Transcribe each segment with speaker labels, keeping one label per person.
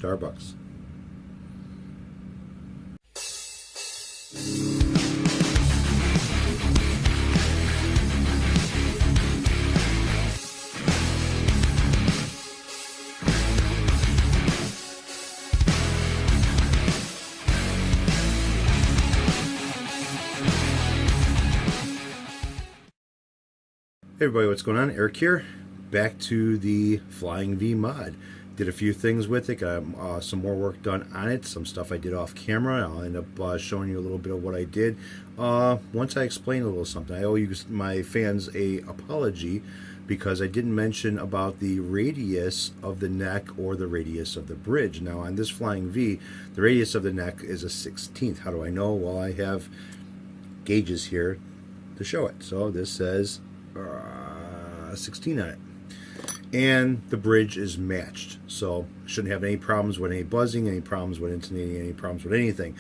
Speaker 1: Starbucks. Hey everybody, what's going on? Eric here. Back to the Flying V mod. Did a few things with it, got some more work done on it, some stuff I did off camera. I'll end up showing you a little bit of what I did. Once I explain a little something, I owe you, my fans, a apology because I didn't mention about the radius of the neck or the radius of the bridge. Now on this Flying V, the radius of the neck is a 16th. How do I know? Well, I have gauges here to show it. So this says 16 on it, and the bridge is matched, so shouldn't have any problems with any buzzing, any problems with intonating, any problems with anything.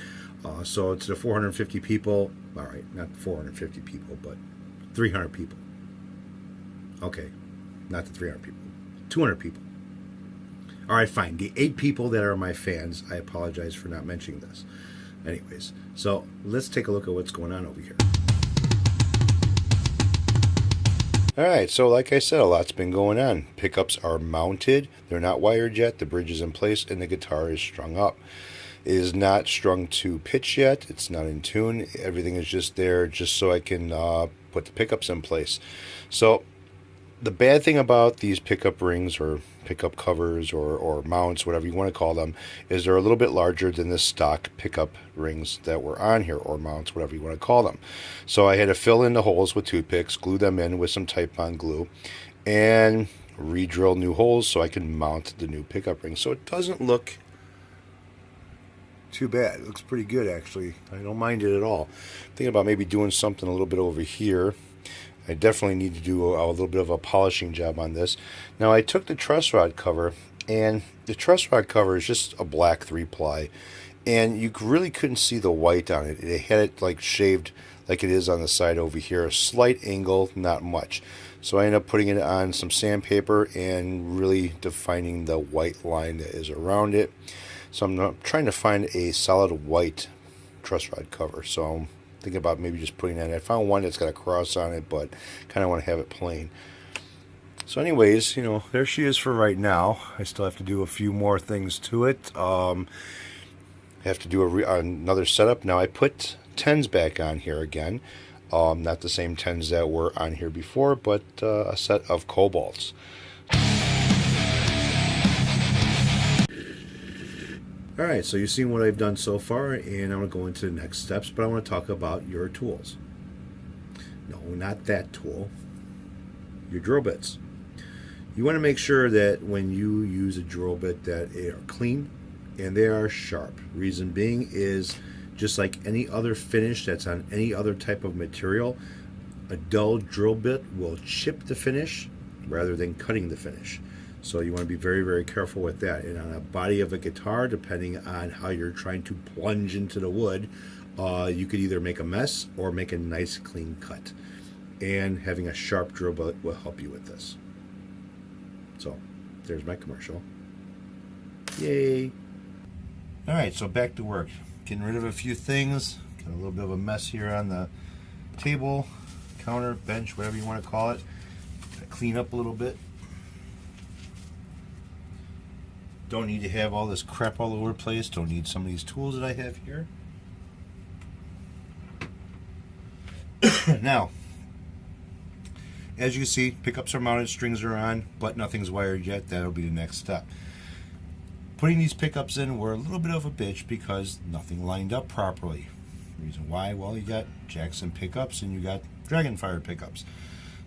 Speaker 1: So it's the 450 people, all right, not 450 people, but 300 people. Okay, not the 300 people, 200 people. All right, fine. The 8 people that are my fans, I apologize for not mentioning this. Anyways, so let's take a look at what's going on over here. Alright, so like I said, a lot's been going on. Pickups are mounted, they're not wired yet, the bridge is in place, and the guitar is strung up. It is not strung to pitch yet, it's not in tune, everything is just there just so I can put the pickups in place. So the bad thing about these pickup rings or pickup covers or mounts, whatever you want to call them, is they're a little bit larger than the stock pickup rings that were on here, or mounts, whatever you want to call them. So I had to fill in the holes with toothpicks, glue them in with some Titebond glue, and re-drill new holes so I can mount the new pickup ring. So it doesn't look too bad. It looks pretty good, actually. I don't mind it at all. I'm thinking about maybe doing something a little bit over here. I definitely need to do a little bit of a polishing job on this. Now I took the truss rod cover, and the truss rod cover is just a black 3-ply, and you really couldn't see the white on it. It had it like shaved like it is on the side over here, a slight angle, not much. So I ended up putting it on some sandpaper and really defining the white line that is around it. So I'm trying to find a solid white truss rod cover. So thinking about maybe just putting that in. I found one that's got a cross on it, but kind of want to have it plain. So anyways, you know, there she is for right now. I still have to do a few more things to it. I have to do another setup. Now I put 10s back on here again. Not the same 10s that were on here before, but a set of cobalts. Alright, so you've seen what I've done so far, and I'm going to go into the next steps, but I want to talk about your tools. No, not that tool. Your drill bits. You want to make sure that when you use a drill bit that they are clean and they are sharp. Reason being is, just like any other finish that's on any other type of material, a dull drill bit will chip the finish rather than cutting the finish. So you want to be very, very careful with that. And on a body of a guitar, depending on how you're trying to plunge into the wood, you could either make a mess or make a nice clean cut. And having a sharp drill bit will help you with this. So there's my commercial. Yay! Alright, so back to work. Getting rid of a few things. Got a little bit of a mess here on the table, counter, bench, whatever you want to call it. Gotta clean up a little bit. Don't need to have all this crap all over the place. Don't need some of these tools that I have here. Now, as you can see, pickups are mounted, strings are on, but nothing's wired yet. That'll be the next step. Putting these pickups in were a little bit of a bitch because nothing lined up properly. Reason why? Well, you got Jackson pickups and you got Dragonfire pickups.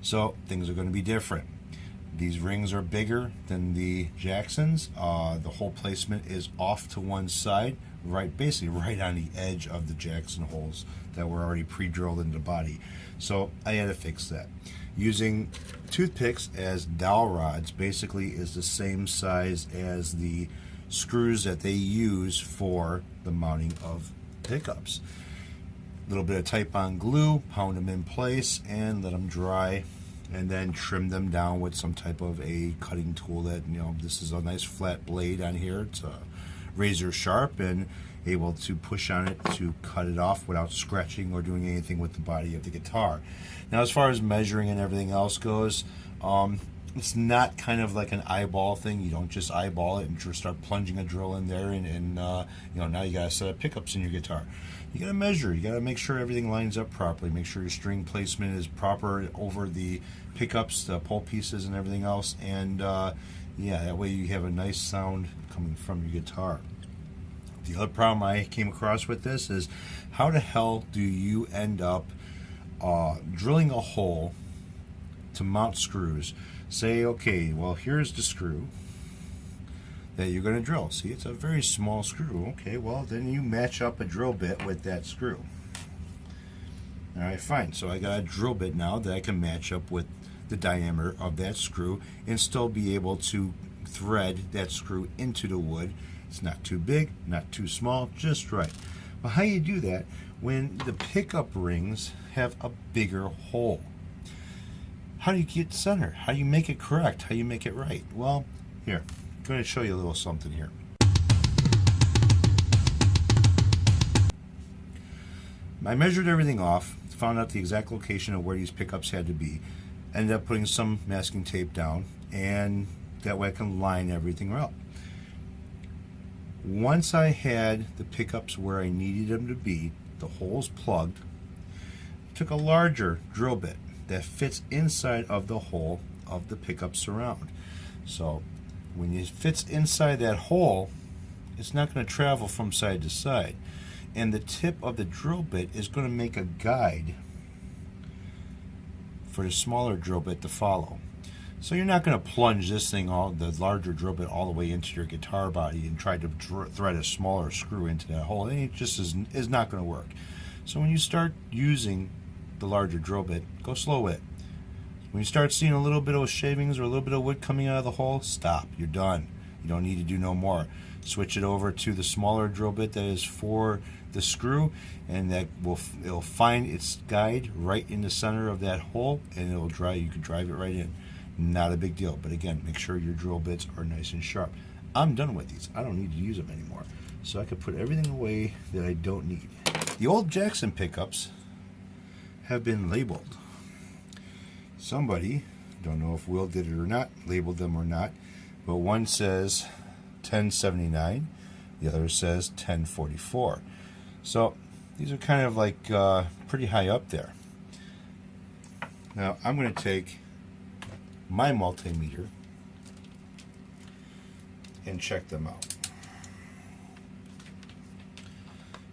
Speaker 1: So things are going to be different. These rings are bigger than the Jacksons. The hole placement is off to one side, basically right on the edge of the Jackson holes that were already pre-drilled into the body. So I had to fix that. Using toothpicks as dowel rods basically is the same size as the screws that they use for the mounting of pickups. A little bit of Titebond glue, pound them in place, and let them dry, and then trim them down with some type of a cutting tool that, you know, this is a nice flat blade on here. It's razor sharp and able to push on it to cut it off without scratching or doing anything with the body of the guitar. Now, as far as measuring and everything else goes, it's not kind of like an eyeball thing. You don't just eyeball it and just start plunging a drill in there and now you got a set of pickups in your guitar. You got to measure. You got to make sure everything lines up properly. Make sure your string placement is proper over the pickups, the pole pieces, and everything else. And that way you have a nice sound coming from your guitar. The other problem I came across with this is how the hell do you end up drilling a hole to mount screws? Say, okay, well, here's the screw that you're going to drill. See, it's a very small screw. Okay, well, then you match up a drill bit with that screw. All right, fine. So I got a drill bit now that I can match up with the diameter of that screw and still be able to thread that screw into the wood. It's not too big, not too small, just right. Well, how you do that when the pickup rings have a bigger hole? How do you get center? How do you make it correct? How do you make it right? Well, here, I'm going to show you a little something here. I measured everything off, found out the exact location of where these pickups had to be, ended up putting some masking tape down, and that way I can line everything up. Once I had the pickups where I needed them to be, the holes plugged, I took a larger drill bit that fits inside of the hole of the pickup surround. So when it fits inside that hole, it's not going to travel from side to side. And the tip of the drill bit is going to make a guide for the smaller drill bit to follow. So you're not going to plunge this thing, the larger drill bit, all the way into your guitar body and try to thread a smaller screw into that hole. It just is not going to work. So when you start using the larger drill bit, go slow with it. When you start seeing a little bit of shavings or a little bit of wood coming out of the hole, stop. You're done. You don't need to do no more. Switch it over to the smaller drill bit that is for the screw, and it'll find its guide right in the center of that hole, and you can drive it right in. Not a big deal, but again, make sure your drill bits are nice and sharp. I'm done with these. I don't need to use them anymore. So I can put everything away that I don't need. The old Jackson pickups have been labeled. Somebody, don't know if Will did it or not, labeled them or not, but one says 1079, the other says 1044. So these are kind of like pretty high up there. Now I'm going to take my multimeter and check them out.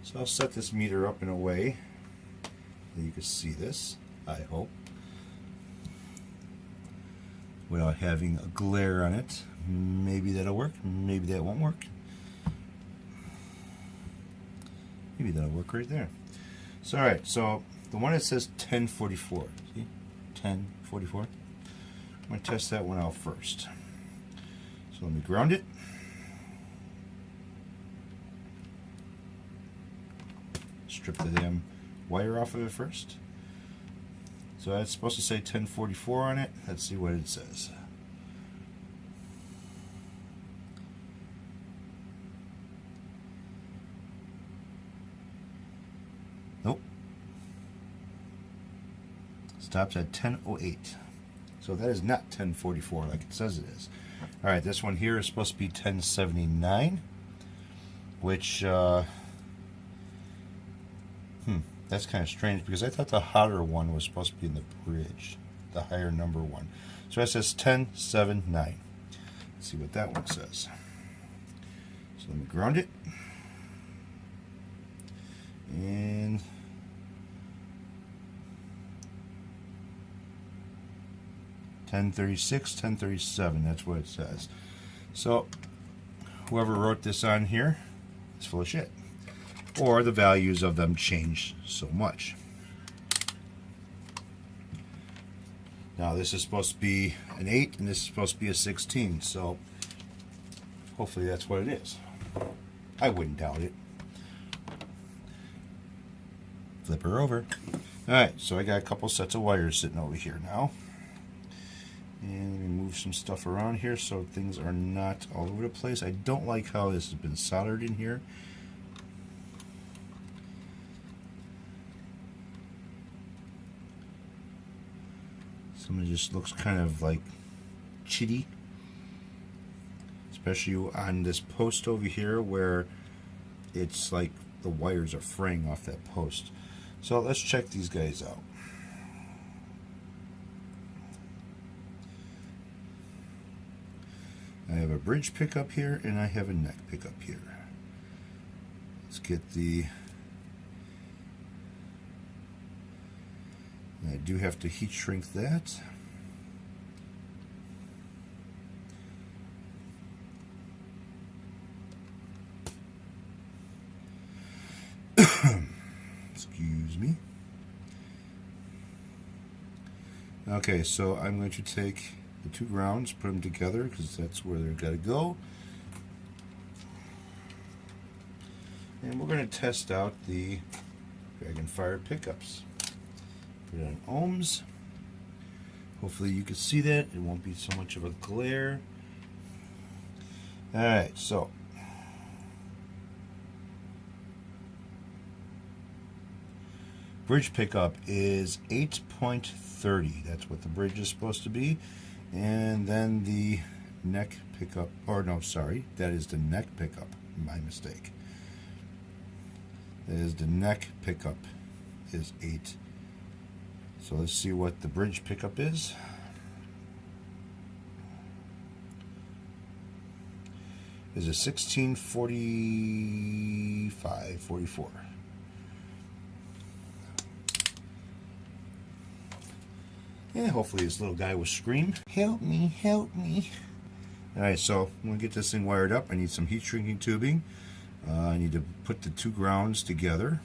Speaker 1: So I'll set this meter up in a way that you can see this, I hope, without having a glare on it. Maybe that'll work, maybe that won't work. Maybe that'll work right there. So alright, so the one that says 1044, see? 1044. I'm going to test that one out first. So let me ground it. Strip the damn wire off of it first. So that's supposed to say 1044 on it. Let's see what it says. Nope. Stops at 1008. So that is not 1044 like it says it is. Alright, this one here is supposed to be 1079, which that's kind of strange because I thought the hotter one was supposed to be in the bridge, the higher number one. So that says 1079. Let's see what that one says. So let me ground it. And 1036, 1037, that's what it says. So whoever wrote this on here is full of shit. Or the values of them change so much. Now this is supposed to be an 8 and this is supposed to be a 16, so hopefully that's what it is. I wouldn't doubt it. Flip her over. Alright, so I got a couple sets of wires sitting over here now. And let me move move some stuff around here so things are not all over the place. I don't like how this has been soldered in here. Some of it just looks kind of like chitty, especially on this post over here where it's like the wires are fraying off that post. So let's check these guys out. I have a bridge pickup here and I have a neck pickup here. Let's get the... I do have to heat shrink that. Excuse me. Okay, so I'm going to take the two grounds, put them together because that's where they've got to go. And we're going to test out the Dragonfire pickups. Put it on ohms. Hopefully you can see that. It won't be so much of a glare. Alright, so bridge pickup is 8.30. That's what the bridge is supposed to be. And then the neck pickup, or no, sorry, that is the neck pickup. My mistake. That is the neck pickup is 8. So let's see what the bridge pickup is. Is a 1645-44. And hopefully this little guy will scream, "Help me, help me." Alright, so I'm going to get this thing wired up. I need some heat shrinking tubing. I need to put the two grounds together.